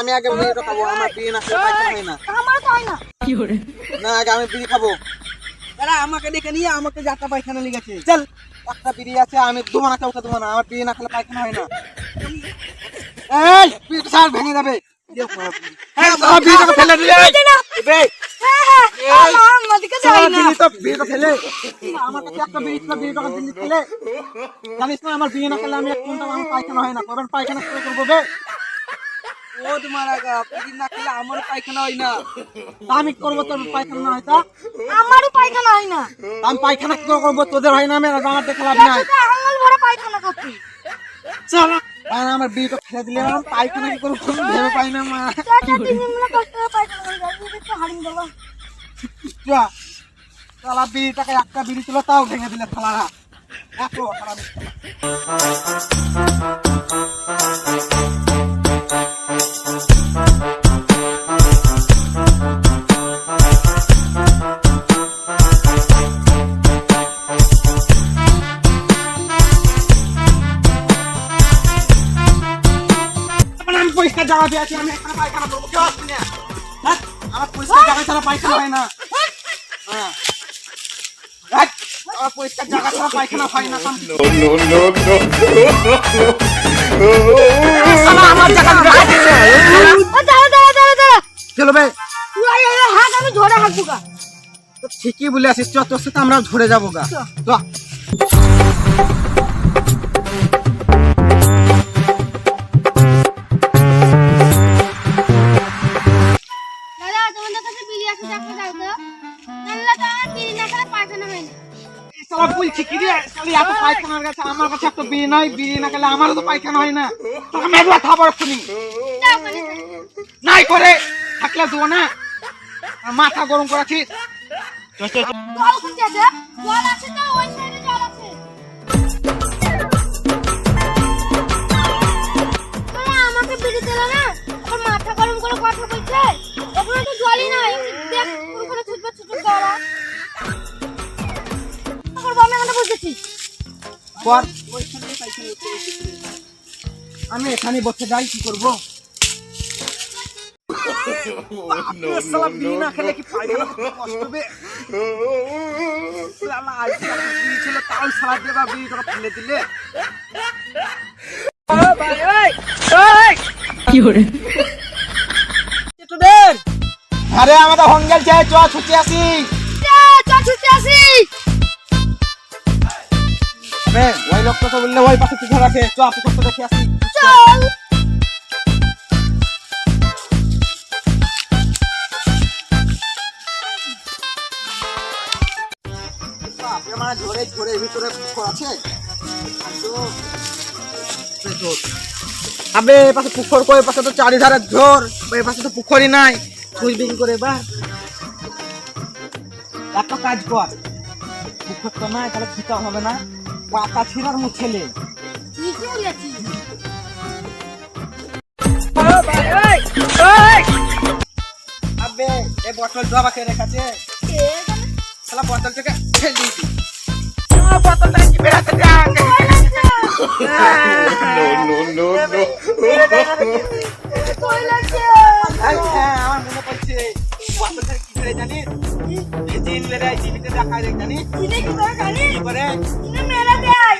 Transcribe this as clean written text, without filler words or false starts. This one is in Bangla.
আমি আগে বিড়িটা খাবো, আমার বিড়ি না খেলে পায়খানা হয় না। আমার তো হয় না। না আগে আমি বিড়ি খাবো। এরা আমাকে ডেকে নিয়ে আমাকে যাতা পায়খানা লেগেছে। চল, একটা বিড়ি আছে, আমি দেবো না, কাউকে দেবো না, আমার বিড়ি না খেলে পায়খানা হয় না। এই বিড়িটা স্যার ভেঙে যাবে। বিড়িটাকে ফেলে দিলে আমাদেরকে যাই না। বিড়িটা ফেলে আমার কাছে একটা বিড়ি ছিল, বিড়িটাকে দিল্লি ফেলে। জানিস না আমার বিড়ি না খেলে আমি এক ঘন্টা আমার পায়খানা হয় না। করবেন পায়খানা করে করবো বে। ও তোমার আগা বিড়ি না খেলে আমারও পায়খানা হয় না। আমি করবো, তোর পায়খানা না হয় তা? আমারও পায়খানা হয় না। আমি পায়খানা কি করে করবো? তোদের হয় না, আমি আমার দেখে লাভ নাই। আঙুল ভরা পায়খানা করছি। চল, আমার বিড়িটা ফেলে দিলে আমার পায়খানা কি করবো ভেবে পাই না মা। শালা বিড়িটাকে একটা বিড়ি ছিল তাও ভেঙে দিলে শালারা। দেখো শালা আমি পরিষ্কার জায়গা দিয়ে আছি, আমি এখানে পায়খানা করবো, কেউ আসবি না। আমার পরিষ্কার জায়গা ছাড়া পায়খানা হয় না। হ্যাঁ, আমার পরিষ্কার জায়গা ছাড়া পায়খানা হয় না। আমার জায়গা চলো ভাই, আমি ঝরে হাঁকবো গা। ঠিকই বলে আসিস, চ তোর সাথে আমরা ঝরে যাবো গা। চ দাদা তোমাদের কাছে বিড়ি আছে, দেখো দাও তো। নাহলে তো আমার বিড়ি না খেলে পায়খানা হয় না। শালা বলছি কি রে, শালি এত পায়খানার কাছে আমার কাছে একটা বিড়ি নাই, বিড়ি না খেলে আমারও তো পায়খানা হয় না। তোকে মেরুয়া খাবার শুনি দাও ওখানে যাই। নাই করে থাকলে দেবো না, আর মাথা গরম করাছিস। জল কোথায় আছে? জল আছে তো, ওই সাইডে জল আছে। তোরা আমাকে বিড়ি দিল না, আমার মাথা গরম করে কথা বলছে। ওখানে তো জলই নাই, দেখ ওখানে ছোট ছোট জল আছে। আমি এখানে বসেছি। পর আমি এখানে বসে যাই, কি করবো? শালা বিড়ি না খেলে কি পায়খানা করতে কষ্ট হবে? শালা আজকে একটা বিড়ি ছিল, তাও শালা দেবা বিড়িটা ফেলে দিলে। আরে আমাদের হঙ্গেল চাই, চ ছুটে আসি। চল ছুটে আসি। ওই লোকটা তো বললে ওই পাশে পিঠা রাখে, চ পুকুরটা দেখে আসি। চল। আমার ঝোরে ঝোরের ভিতরে পুকুর আছে। আবে এ পাশে পুকুর কই, পাশে তো চারিধারে ঝোর, এই পাশে তো পুকুরই নাই। সুইমিং করে এবার একটা কাজ কর, পুকুর তো নাই, তাহলে ছিটা হবে না, পাতা ছিঁড়ার মুছেলে। ঠিকই বলেছিস। আবে এই বোতল জবা খেয়ে রেখেছে, শালা বোতল থেকে ফেল দিয়েছি। বোতলটা কি বেরাতে যাক। কই লাগছে? হ্যাঁ আমার মনে পড়ছে, বোতলটা কি করে জানিস? জিনলে রে, জিনিতে দেখায় রে জানিস চিনি কি করে জানি? কি করে? চিনি মেরে দেয়।